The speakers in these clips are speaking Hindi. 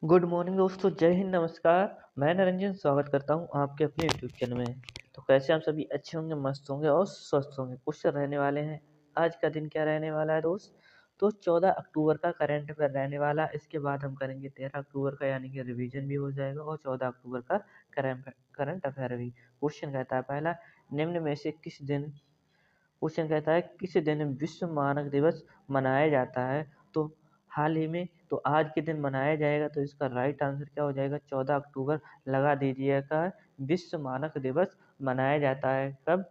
गुड मॉर्निंग दोस्तों, जय हिंद, नमस्कार। मैं निरंजन स्वागत करता हूं आपके अपने यूट्यूब चैनल में। तो कैसे आप सभी अच्छे होंगे, मस्त होंगे और स्वस्थ होंगे, कुछ रहने वाले हैं। आज का दिन क्या रहने वाला है दोस्त? तो 14 अक्टूबर का करंट अफेयर रहने वाला है। इसके बाद हम करेंगे 13 अक्टूबर का, यानी कि रिवीजन भी हो जाएगा, और 14 अक्टूबर का करंट अफेयर भी। क्वेश्चन कहता है पहला, निम्न में से किस दिन क्वेश्चन कहता है किस दिन विश्व मानक दिवस मनाया जाता है? तो हाल ही में, तो आज के दिन मनाया जाएगा। तो इसका राइट आंसर क्या हो जाएगा? 14 अक्टूबर लगा दीजिएगा। विश्व मानक दिवस मनाया जाता है कब?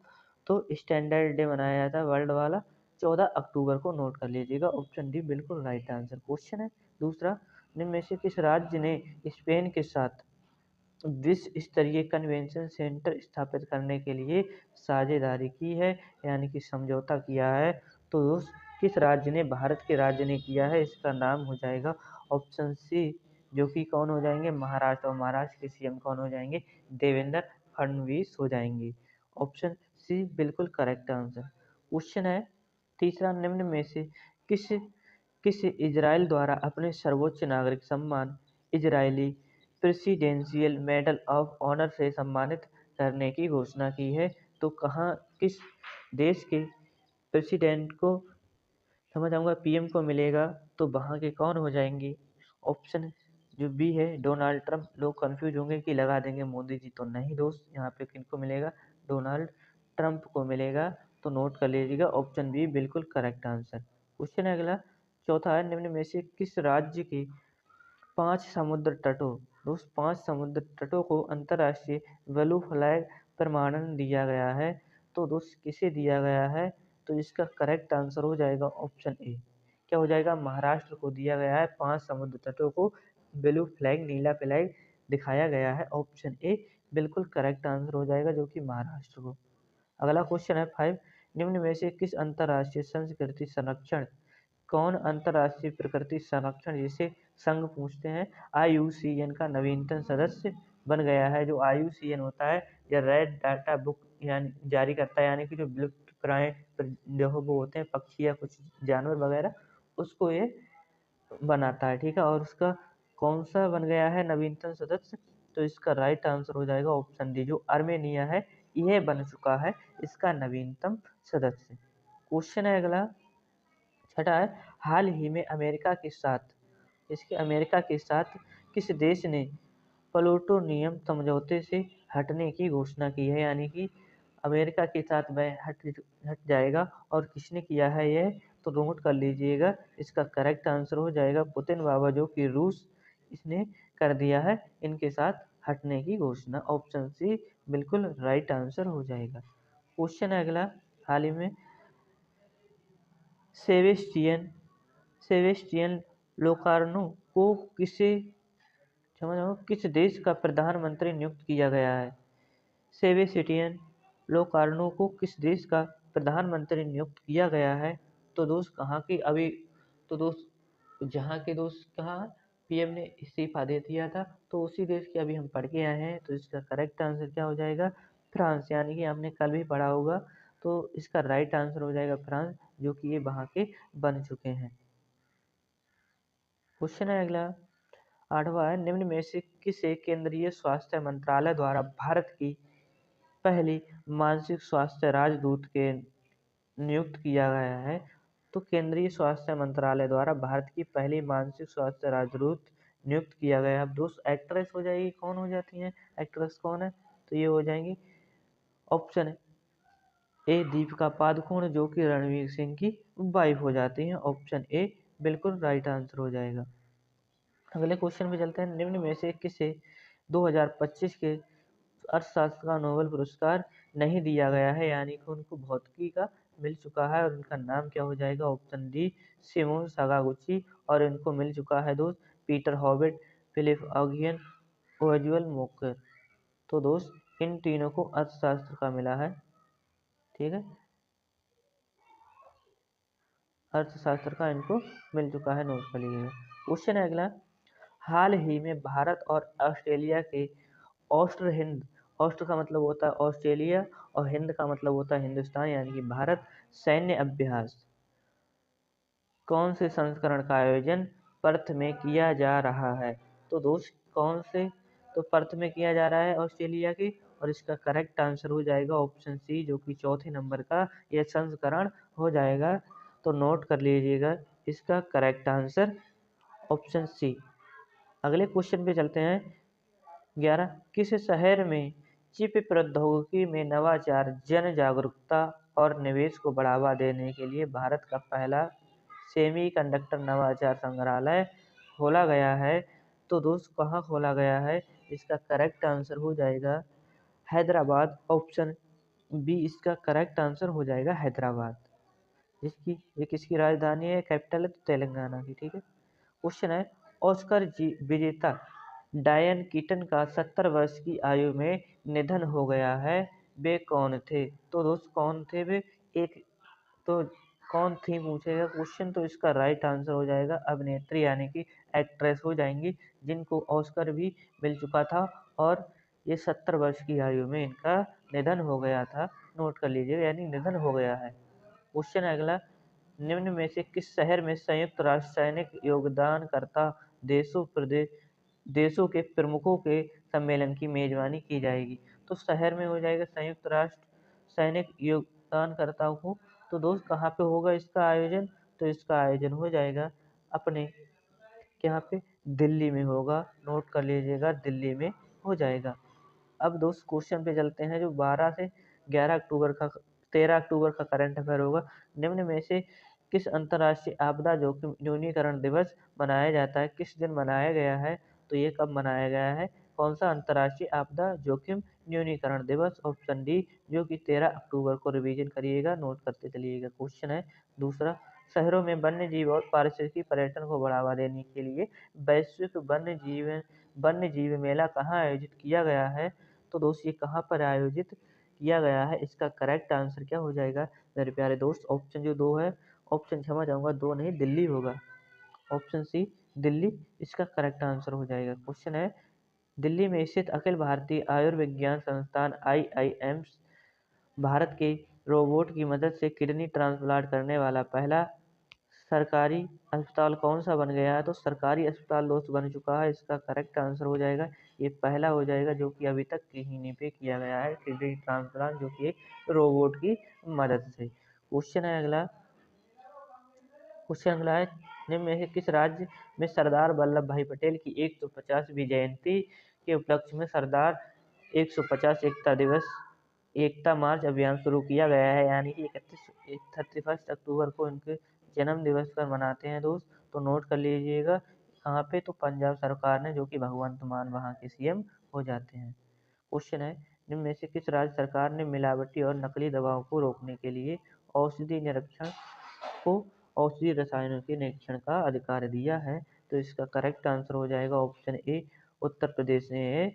तो स्टैंडर्ड डे मनाया जाता है वर्ल्ड वाला, 14 अक्टूबर को नोट कर लीजिएगा। ऑप्शन डी बिल्कुल राइट आंसर। क्वेश्चन है दूसरा, निम्न में से किस राज्य ने स्पेन के साथ विश्व स्तरीय कन्वेंशन सेंटर स्थापित करने के लिए साझेदारी की है, यानी कि समझौता किया है? तो दोस्त, किस राज्य ने, भारत के राज्य ने किया है? इसका नाम हो जाएगा ऑप्शन सी, जो कि कौन हो जाएंगे? महाराष्ट्र। और महाराष्ट्र के सीएम कौन हो जाएंगे? देवेंद्र फडणवीस हो जाएंगे। ऑप्शन सी बिल्कुल करेक्ट आंसर। क्वेश्चन है तीसरा, निम्न में से किस किस इजराइल द्वारा अपने सर्वोच्च नागरिक सम्मान Israeli presidential medal of honour से सम्मानित करने की घोषणा की है? तो कहाँ, किस देश के प्रेसिडेंट को, समझ आऊंगा, पीएम को मिलेगा? तो वहाँ के कौन हो जाएंगे? ऑप्शन जो बी है, डोनाल्ड ट्रंप। लोग कंफ्यूज होंगे कि लगा देंगे मोदी जी, तो नहीं दोस्त, यहाँ पे किनको मिलेगा? डोनाल्ड ट्रंप को मिलेगा। तो नोट कर लीजिएगा, ऑप्शन बी बिल्कुल करेक्ट आंसर। क्वेश्चन है अगला, चौथा है, निम्न में से किस राज्य के 5 समुद्र तटों, दोस्त 5 समुद्र तटों को अंतर्राष्ट्रीय ब्लू फ्लैग प्रमाणन दिया गया है? तो दोस्त किसे दिया गया है? तो इसका करेक्ट आंसर हो जाएगा ऑप्शन ए। क्या हो जाएगा? महाराष्ट्र को दिया गया है। 5 समुद्र तटों को ब्लू फ्लैग, नीला फ्लैग दिखाया गया है। ऑप्शन ए बिल्कुल करेक्ट आंसर हो जाएगा, जो कि महाराष्ट्र को। अगला क्वेश्चन है 5, निम्न में से किस अंतर्राष्ट्रीय संस्कृति संरक्षण, कौन अंतर्राष्ट्रीय प्रकृति संरक्षण जिसे संघ पूछते हैं, आईयूसीएन का नवीनतम सदस्य बन गया है? जो आईयूसीएन होता है, या रेड डाटा बुक यानी जारी करता है, यानी कि जो विलुप्त प्राय जो वो होते हैं पक्षी या कुछ जानवर वगैरह, उसको ये बनाता है, ठीक है। और उसका कौन सा बन गया है नवीनतम सदस्य? तो इसका राइट आंसर हो जाएगा ऑप्शन डी, जो अर्मेनिया है, यह बन चुका है इसका नवीनतम सदस्य। क्वेश्चन है अगला, छठा है, हाल ही में अमेरिका के साथ किस देश ने प्लूटोनियम समझौते से हटने की घोषणा की है? यानी कि अमेरिका के साथ वह हट जाएगा। और किसने किया है यह? तो नोट कर लीजिएगा, इसका करेक्ट आंसर हो जाएगा पुतिन बाबा, जो कि रूस, इसने कर दिया है इनके साथ हटने की घोषणा। ऑप्शन सी बिल्कुल राइट आंसर हो जाएगा। क्वेश्चन है अगला, हाल ही में सेबेस्टियन सेबेस्टियन लोकार्नो को किस देश का प्रधानमंत्री नियुक्त किया गया है? सेबेस्टियन लोकार्नो को किस देश का प्रधानमंत्री नियुक्त किया गया है? तो दोस्त कहाँ की अभी, तो दोस्त जहाँ के दोस्त कहाँ पीएम ने इस्तीफा दे दिया था, तो उसी देश के अभी हम पढ़ के आए हैं। तो इसका करेक्ट आंसर क्या हो जाएगा? फ्रांस, यानी कि हमने कल भी पढ़ा होगा। तो इसका राइट आंसर हो जाएगा फ्रांस, जो कि ये वहाँ के बन चुके हैं। क्वेश्चन है अगला, आठवां है, निम्न में से किसे केंद्रीय स्वास्थ्य मंत्रालय द्वारा भारत की पहली मानसिक स्वास्थ्य राजदूत के नियुक्त किया गया है? तो केंद्रीय स्वास्थ्य मंत्रालय द्वारा भारत की पहली मानसिक स्वास्थ्य राजदूत नियुक्त किया गया है। दोस्त एक्ट्रेस हो जाएगी, कौन हो जाती है एक्ट्रेस, कौन है? तो ये हो जाएंगी ऑप्शन ए दीपिका पादुकोण, जो कि रणवीर सिंह की वाइफ हो जाती हैं। ऑप्शन ए बिल्कुल राइट आंसर हो जाएगा। अगले क्वेश्चन पे चलते हैं, निम्न में से किसे 2025 के अर्थशास्त्र का नोबेल पुरस्कार नहीं दिया गया है? यानी कि उनको भौतिकी का मिल चुका है, और उनका नाम क्या हो जाएगा? ऑप्शन डी सिमोन सागागुची। और इनको मिल चुका है दोस्त पीटर हॉबिट, फिलिप ऑगियन, ओजुअल मोकर। तो दोस्त इन तीनों को अर्थशास्त्र का मिला है, ठीक है, अर्थशास्त्र का इनको मिल चुका है, नोट कर लीजिएगा। क्वेश्चन है अगला, हाल ही में भारत और ऑस्ट्रेलिया के ऑस्ट्र हिंद, ऑस्ट्र का मतलब होता है ऑस्ट्रेलिया और हिंद का मतलब होता है हिंदुस्तान, यानी कि भारत, सैन्य अभ्यास कौन से संस्करण का आयोजन पर्थ में किया जा रहा है? तो दोस्त कौन से, तो पर्थ में किया जा रहा है ऑस्ट्रेलिया के, और इसका करेक्ट आंसर हो जाएगा ऑप्शन सी, जो कि चौथे नंबर का यह संस्करण हो जाएगा। तो नोट कर लीजिएगा इसका करेक्ट आंसर ऑप्शन सी। अगले क्वेश्चन पे चलते हैं। 11, किस शहर में चिप प्रौद्योगिकी में नवाचार, जन जागरूकता और निवेश को बढ़ावा देने के लिए भारत का पहला सेमीकंडक्टर नवाचार संग्रहालय खोला गया है? तो दोस्त कहाँ खोला गया है? इसका करेक्ट आंसर हो जाएगा हैदराबाद, ऑप्शन बी इसका करेक्ट आंसर हो जाएगा हैदराबाद। जिसकी ये किसकी राजधानी है, कैपिटल है तो तेलंगाना की। ठीक है। क्वेश्चन है, ऑस्कर जी विजेता डायन कीटन का 70 वर्ष की आयु में निधन हो गया है, वे कौन थे? तो दोस्त कौन थे वे? एक तो कौन थी पूछेगा क्वेश्चन, तो इसका राइट आंसर हो जाएगा अभिनेत्री, यानी कि एक्ट्रेस हो जाएंगी, जिनको ऑस्कर भी मिल चुका था, और ये 70 वर्ष की आयु में इनका निधन हो गया था। नोट कर लीजिए, यानी निधन हो गया है। क्वेश्चन है अगला, निम्न में से किस शहर में संयुक्त राष्ट्र सैनिक योगदानकर्ता देशों के प्रमुखों के सम्मेलन की मेजबानी की जाएगी? तो शहर में हो जाएगा संयुक्त राष्ट्र सैनिक योगदानकर्ताओं को। तो दोस्त कहाँ पे होगा इसका आयोजन? तो इसका आयोजन हो जाएगा अपने यहाँ पे दिल्ली में होगा। नोट कर लीजिएगा, दिल्ली में हो जाएगा। अब दोस्त क्वेश्चन पे चलते हैं, जो 12 से 11 अक्टूबर का 13 अक्टूबर का करंट अफेयर होगा। निम्न में से किस अंतर्राष्ट्रीय आपदा जोखिम न्यूनीकरण दिवस मनाया जाता है? किस दिन मनाया गया है? तो ये कब मनाया गया है? कौन सा अंतर्राष्ट्रीय आपदा जोखिम न्यूनीकरण दिवस? ऑप्शन डी, जो कि 13 अक्टूबर को। रिवीजन करिएगा, नोट करते चलिएगा। क्वेश्चन है दूसरा, शहरों में वन्य जीव और पारिस्थितिकी पर्यटन को बढ़ावा देने के लिए वैश्विक वन्य जीव मेला कहाँ आयोजित किया गया है? तो दोस्त ये कहाँ पर आयोजित किया गया है? इसका करेक्ट आंसर क्या हो जाएगा मेरे प्यारे दोस्त? ऑप्शन जो दो है, ऑप्शन क्षमा चाहूँगा, दो नहीं, दिल्ली होगा। ऑप्शन सी दिल्ली इसका करेक्ट आंसर हो जाएगा। क्वेश्चन है, दिल्ली में स्थित अखिल भारतीय आयुर्विज्ञान संस्थान IIMs भारत के रोबोट की मदद से किडनी ट्रांसप्लांट करने वाला पहला सरकारी अस्पताल कौन सा बन गया है? तो सरकारी अस्पताल दोस्त बन चुका है। इसका करेक्ट आंसर हो जाएगा, ये पहला हो जाएगा, जो कि अभी तक कहीं नहीं पे किया गया है किडनी ट्रांसप्लांट, जो कि एक रोबोट की मदद से। क्वेश्चन है अगला। क्वेश्चन अगला है, निम्न में से किस राज्य में सरदार वल्लभ भाई पटेल की 150वीं जयंती के उपलक्ष्य में सरदार 150 एकता मार्च अभियान शुरू किया गया है? यानी कि 31 अक्टूबर को इनके जन्म दिवस पर मनाते हैं दोस्त। तो नोट कर लीजिएगा कहाँ पे, तो पंजाब सरकार ने, जो कि भगवंत मान वहाँ के CM हो जाते हैं। क्वेश्चन है, निम्न में से किस राज्य सरकार ने मिलावटी और नकली दवाओं को रोकने के लिए औषधि निरीक्षण को औषधि रसायनों के निरीक्षण का अधिकार दिया है? तो इसका करेक्ट आंसर हो जाएगा ऑप्शन ए, उत्तर प्रदेश ने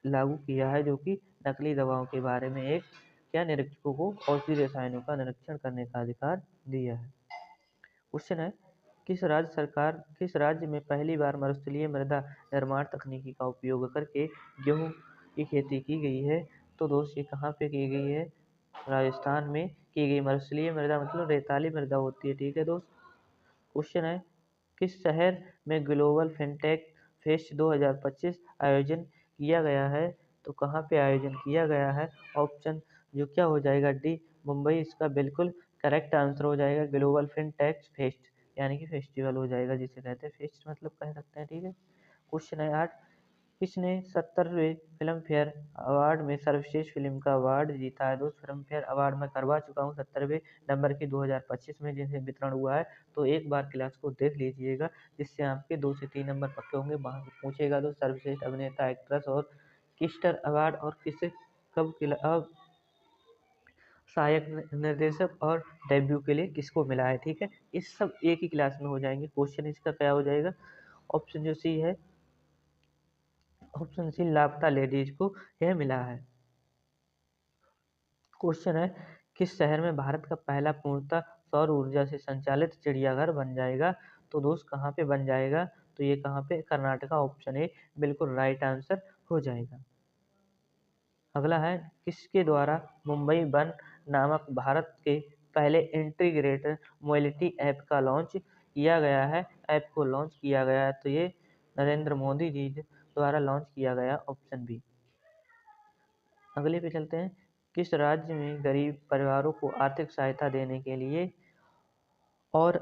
लागू किया है, जो कि नकली दवाओं के बारे में एक क्या निरीक्षकों को औषधि रसायनों का निरीक्षण करने का अधिकार दिया है। क्वेश्चन है, किस राज्य में पहली बार मरुस्थलीय मृदा निर्माण तकनीकी का उपयोग करके गेहूं की खेती की गई है? तो दोस्त ये कहाँ पे की गई है? राजस्थान में की गई। मरुस्थलीय मृदा मतलब रेताली मृदा होती है। ठीक है दोस्त। क्वेश्चन है, किस शहर में ग्लोबल फिनटेक फेस्ट 2025 आयोजन किया गया है? तो कहाँ पे आयोजन किया गया है? ऑप्शन जो क्या हो जाएगा, डी, मुंबई इसका बिल्कुल करेक्ट आंसर हो जाएगा। ग्लोबल फिनटेक फेस्ट यानी कि फेस्टिवल हो जाएगा, जिसे कहते हैं फेस्ट मतलब कह सकते हैं। ठीक है। क्वेश्चन है 8, किसने 70वें फिल्म फेयर अवार्ड में सर्वश्रेष्ठ फिल्म का अवार्ड जीता है? दोस्त फिल्म फेयर अवार्ड मैं करवा चुका हूँ 70वें नंबर की 2025 में, जिसे वितरण हुआ है। तो एक बार क्लास को देख लीजिएगा, जिससे आपके 2 से 3 नंबर पक्के होंगे। वहाँ पूछेगा तो सर्वश्रेष्ठ अभिनेता, एक्ट्रेस और किस्टर अवार्ड, और किसे कब सहायक निर्देशक और डेब्यू के लिए किसको मिला है? ठीक है। इस सब एक ही क्लास में हो जाएंगे। क्वेश्चन इसका क्या हो जाएगा? ऑप्शन जो सी है, ऑप्शन सी, लापता लेडीज को यह मिला है। क्वेश्चन है, किस शहर में भारत का पहला पूर्णतः सौर ऊर्जा से संचालित चिड़ियाघर बन जाएगा? तो दोस्त कहाँ पे बन जाएगा? तो ये कहाँ पे, कर्नाटका। ऑप्शन ए बिल्कुल राइट आंसर हो जाएगा। अगला है, किसके द्वारा मुंबई वन नामक भारत के पहले इंटीग्रेटेड मोबिलिटी ऐप का लॉन्च किया गया है? ऐप को लॉन्च किया गया है, तो ये नरेंद्र मोदी जी द्वारा लॉन्च किया गया, ऑप्शन बी। अगले पे चलते हैं। किस राज्य में गरीब परिवारों को आर्थिक सहायता देने के लिए और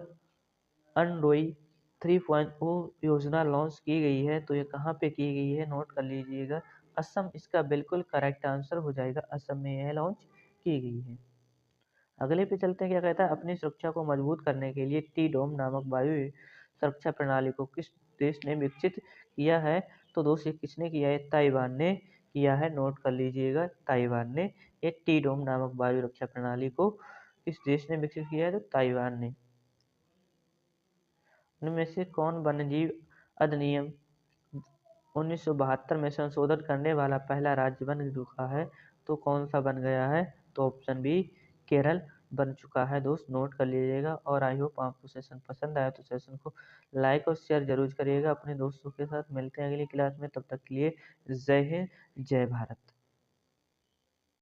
अनडोई 3.0 योजना लॉन्च की गई है? तो ये कहाँ पे की गई है, नोट कर लीजिएगा। असम इसका बिल्कुल करेक्ट आंसर हो जाएगा, असम में यह लॉन्च की गई है। अगले पे चलते हैं। क्या कहता है, अपनी सुरक्षा को मजबूत करने के लिए टी डोम नामक वायु सुरक्षा प्रणाली को किस देश ने विकसित किया है? तो दोस्त ये किसने किया है, ताइवान ने किया है, नोट कर लीजिएगा, ताइवान ने। ये टी डोम नामक वायु रक्षा प्रणाली को किस देश ने विकसित किया है? तो ताइवान ने। इनमें से कौन वन्यजीव अधिनियम 1972 में संशोधन करने वाला पहला राज्य बन चुका है? तो कौन सा बन गया है? तो ऑप्शन बी, केरल बन चुका है। दोस्त नोट कर लीजिएगा। और आई होप आपको सेशन पसंद आया तो सेशन को लाइक और शेयर जरूर करिएगा अपने दोस्तों के साथ। मिलते हैं अगली क्लास में, तब तक के लिए जय हिंद, जय भारत।